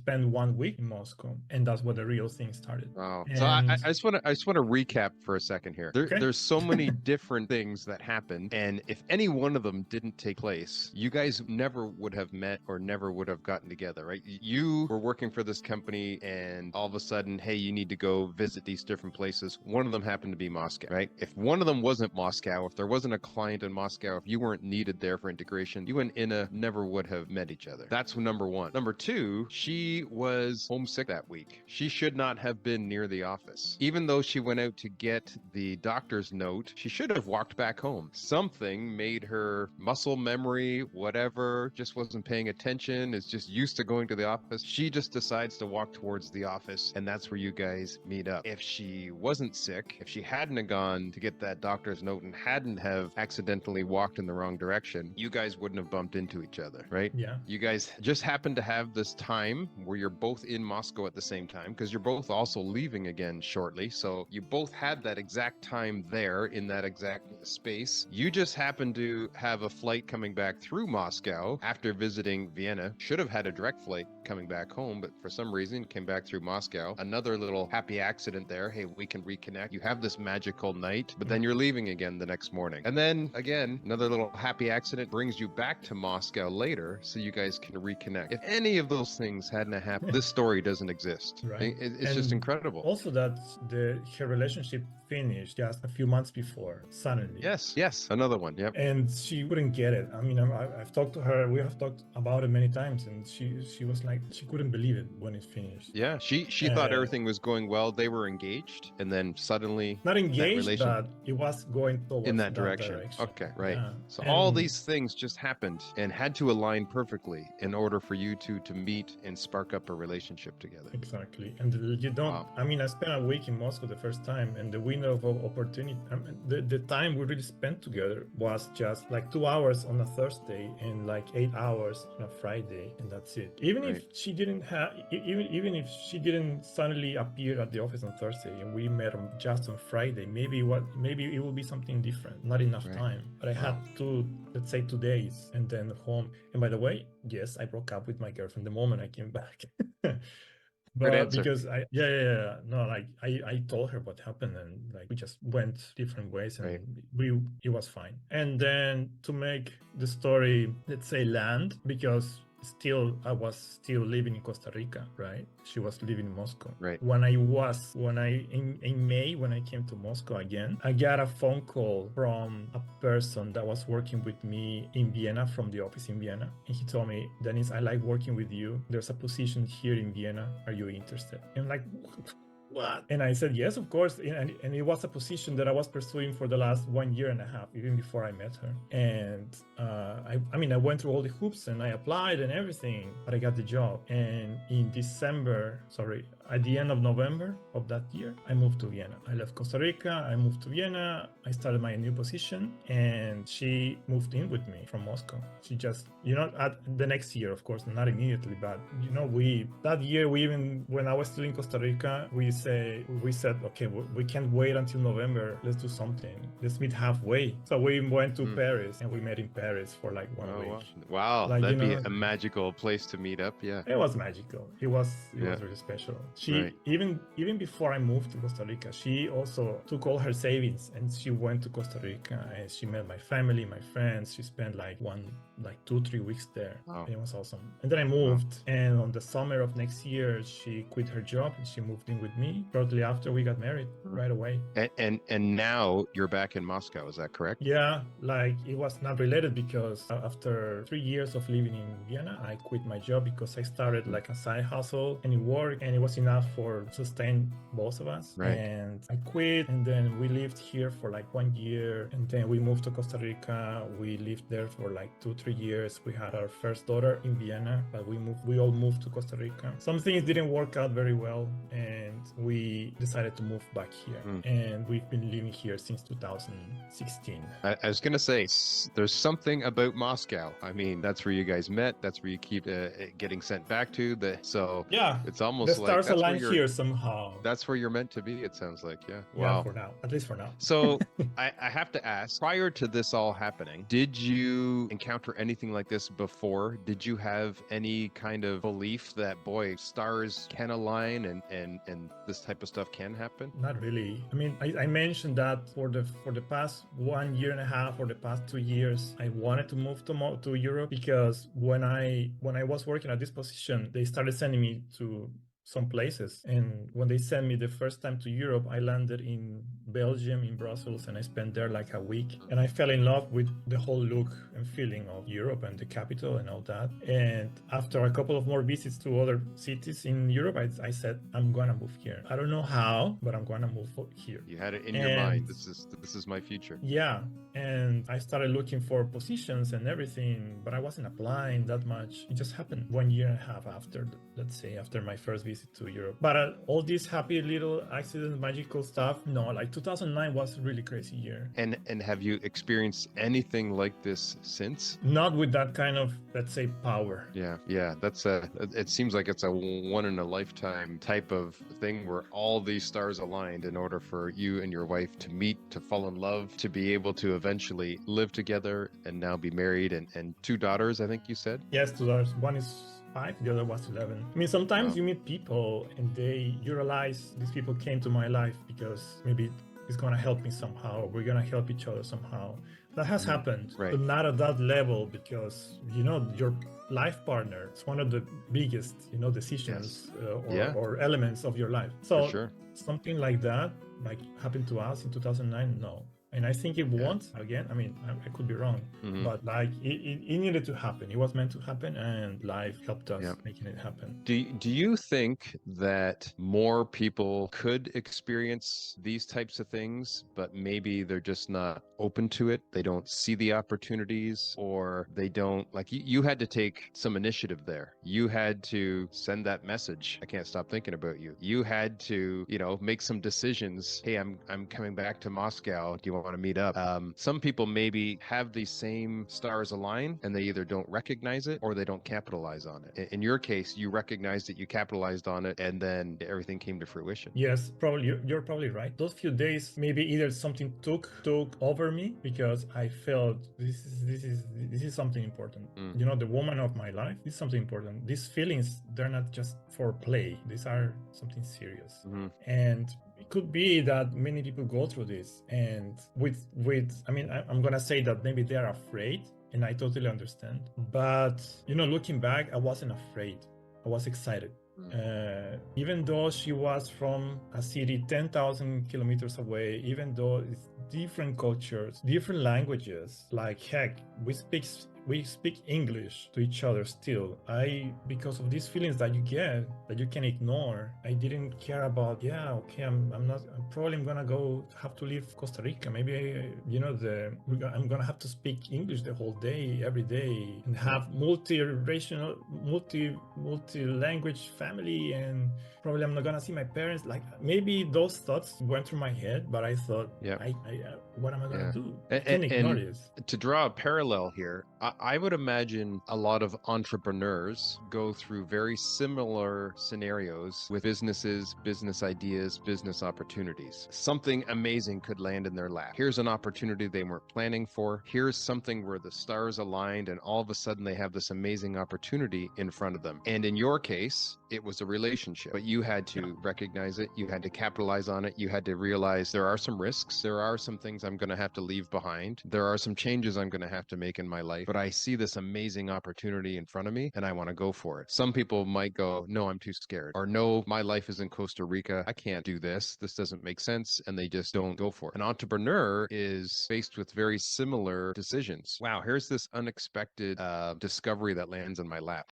spend 1 week in Moscow, and that's where the real thing started. Wow. So And I just want to recap for a second here. okay, There's so many different things that happened, and if any one of them didn't take place, you guys never would have met or never would have gotten together, right? You were working for this company, and all of a sudden, hey, you need to go visit these different places. One of them happened to be Moscow, right? If one of them wasn't Moscow, if there wasn't a client in Moscow, if you weren't needed there for integration, you and Inna never would have met each other. That's number one. Number two, she was homesick that week. She should not have been near the office. Even though she went out to get the doctor's note, she should have walked back home. Something made her muscle memory, whatever, just wasn't paying attention, is just used to going to the office. She just decides to walk towards the office, and that's where you guys meet up. If she wasn't sick, if she hadn't have gone to get that doctor's note and hadn't have accidentally walked in the wrong direction, you guys wouldn't have bumped into each other, right? yeah, You guys just happen to have this time where you're both in Moscow at the same time, because you're both also leaving again shortly. So you both had that exact time there in that exact space. You just happened to have a flight coming back through Moscow after visiting Vienna. Should have had a direct flight coming back home, but for some reason came back through Moscow. Another little happy accident there. Hey, we can reconnect. You have this magical night, but then you're leaving again the next morning. And then again, another little happy accident brings you back to Moscow later so you guys can reconnect. If any of those things hadn't happened, this story doesn't exist. right. It's just incredible. Also, that her relationship finished just a few months before, suddenly. Yes, another one. Yep. And she wouldn't get it. I mean, I've talked to her. We have talked about it many times, and she was like, she couldn't believe it when it finished. Yeah, she thought everything was going well. They were engaged, and then suddenly not engaged, but it was going towards in that direction. Okay, right. Yeah. So all these things just happened and had to align perfectly in order for you two to meet and spark up a relationship together. Exactly. And you don't. Wow. I mean, I spent a week in Moscow the first time, and the window of opportunity. I mean, the time we really spent together was just like 2 hours on a Thursday and like 8 hours on a Friday, and that's it. Even if she didn't have, even if she didn't suddenly appear at the office on Thursday and we met just on Friday, maybe it will be something different. Not enough time, but I had to, let's say, 2 days and then home. And by the way, yes, I broke up with my girlfriend the moment I came back. But because I told her what happened, and like we just went different ways, and it was fine. And then to make the story, let's say, land, because I was still living in Costa Rica, right? She was living in Moscow. Right. In May, when I came to Moscow again, I got a phone call from a person that was working with me in Vienna, from the office in Vienna. And he told me, Dennis, I like working with you. There's a position here in Vienna. Are you interested? And I'm like, what? And I said, yes, of course. And it was a position that I was pursuing for the last 1 year and a half, even before I met her. And I went through all the hoops and I applied and everything, but I got the job. And at the end of November of that year, I moved to Vienna. I left Costa Rica, I moved to Vienna, I started my new position, and she moved in with me from Moscow. She just, at the next year, of course, not immediately, but, that year, when I was still in Costa Rica, we said, okay, we can't wait until November. Let's do something. Let's meet halfway. So we went to Paris, and we met in Paris for like 1 week. Wow, like, that'd be a magical place to meet up. Yeah, it was magical. It was really special. She even before I moved to Costa Rica, she also took all her savings and she went to Costa Rica and she met my family, my friends. She spent like 2-3 weeks there. Wow. It was awesome. And then I moved, and on the summer of next year, she quit her job and she moved in with me. Shortly after, we got married right away. And now you're back in Moscow, is that correct? Yeah, like it was not related, because after 3 years of living in Vienna, I quit my job because I started like a side hustle and it worked, and it was enough for sustain both of us. Right. And I quit, and then we lived here for like 1 year, and then we moved to Costa Rica. We lived there for like 2-3 years. We had our first daughter in Vienna, but we all moved to Costa Rica. Some things didn't work out very well, and we decided to move back here. And we've been living here since 2016. I was gonna say, there's something about Moscow. I mean, that's where you guys met. That's where you keep getting sent back to. So yeah, it's almost the stars that's where aligned you're here somehow. that's where you're meant to be, it sounds like. Yeah. Yeah, Wow. for now, at least for now. So I have to ask, prior to this all happening, did you encounter anything like this before? Did you have any kind of belief that, boy, stars can align and this type of stuff can happen? Not really. I mean, I mentioned that for the past 1 year and a half or the past 2 years, I wanted to move to Europe because when I was working at this position, they started sending me to some places. And when they sent me the first time to Europe, I landed in Belgium, in Brussels, and I spent there like a week. And I fell in love with the whole look and feeling of Europe and the capital and all that. And after a couple of more visits to other cities in Europe, I said, I'm gonna move here. I don't know how, but I'm gonna move here. You had it in your mind. This is my future. Yeah, and I started looking for positions and everything, but I wasn't applying that much. It just happened 1 year and a half after, let's say, after my first visit to Europe. But all these happy little accidents, magical stuff, no, like 2009 was a really crazy year. And have you experienced anything like this since? Not with that kind of, let's say, power. Yeah, that's it seems like it's a one in a lifetime type of thing where all these stars aligned in order for you and your wife to meet, to fall in love, to be able to eventually live together and now be married and 2 daughters, I think you said? Yes, 2 daughters. One is 5, the other was 11. I mean, sometimes you meet people and you realize these people came to my life because maybe it's gonna help me somehow. We're gonna help each other somehow. That has happened, Right. but not at that level because your life partner is one of the biggest decisions or elements of your life. So For sure. something like that, like happened to us in 2009, no. And I think it won't again. I mean, I could be wrong, but like it needed to happen. It was meant to happen, and life helped us making it happen. Do you think that more people could experience these types of things, but maybe they're just not open to it? They don't see the opportunities, or they don't, like you had to take some initiative there. You had to send that message. I can't stop thinking about you. You had to, make some decisions. Hey, I'm coming back to Moscow. Do you want to meet up? Some people maybe have these same stars align and they either don't recognize it or they don't capitalize on it. In your case, you recognized it, you capitalized on it, and then everything came to fruition. Yes, probably you're probably right. Those few days, maybe either something took over me because I felt this is something important. The woman of my life is something important. These feelings, they're not just for play. These are something serious. And it could be that many people go through this, and I mean, I'm gonna say that maybe they're afraid, and I totally understand. But looking back, I wasn't afraid. I was excited. Even though she was from a city 10,000 kilometers away, even though it's different cultures, different languages, like heck, we speak English to each other still. Because of these feelings that you get that you can ignore, I didn't care about, I'm probably gonna have to leave Costa Rica. Maybe, I'm gonna have to speak English the whole day, every day, and have multi-racial, multi-language family, and probably I'm not gonna see my parents. Like, maybe those thoughts went through my head, but I thought, what am I gonna do? I can't ignore this. To draw a parallel here, I would imagine a lot of entrepreneurs go through very similar scenarios with businesses, business ideas, business opportunities. Something amazing could land in their lap. Here's an opportunity they weren't planning for. Here's something where the stars aligned and all of a sudden they have this amazing opportunity in front of them. And in your case, it was a relationship, but you had to recognize it. You had to capitalize on it. You had to realize there are some risks. There are some things I'm going to have to leave behind. There are some changes I'm going to have to make in my life, but I see this amazing opportunity in front of me and I want to go for it. Some people might go, no, I'm too scared, or no, my life is in Costa Rica. I can't do this. This doesn't make sense. And they just don't go for it. An entrepreneur is faced with very similar decisions. Wow, here's this unexpected discovery that lands in my lap.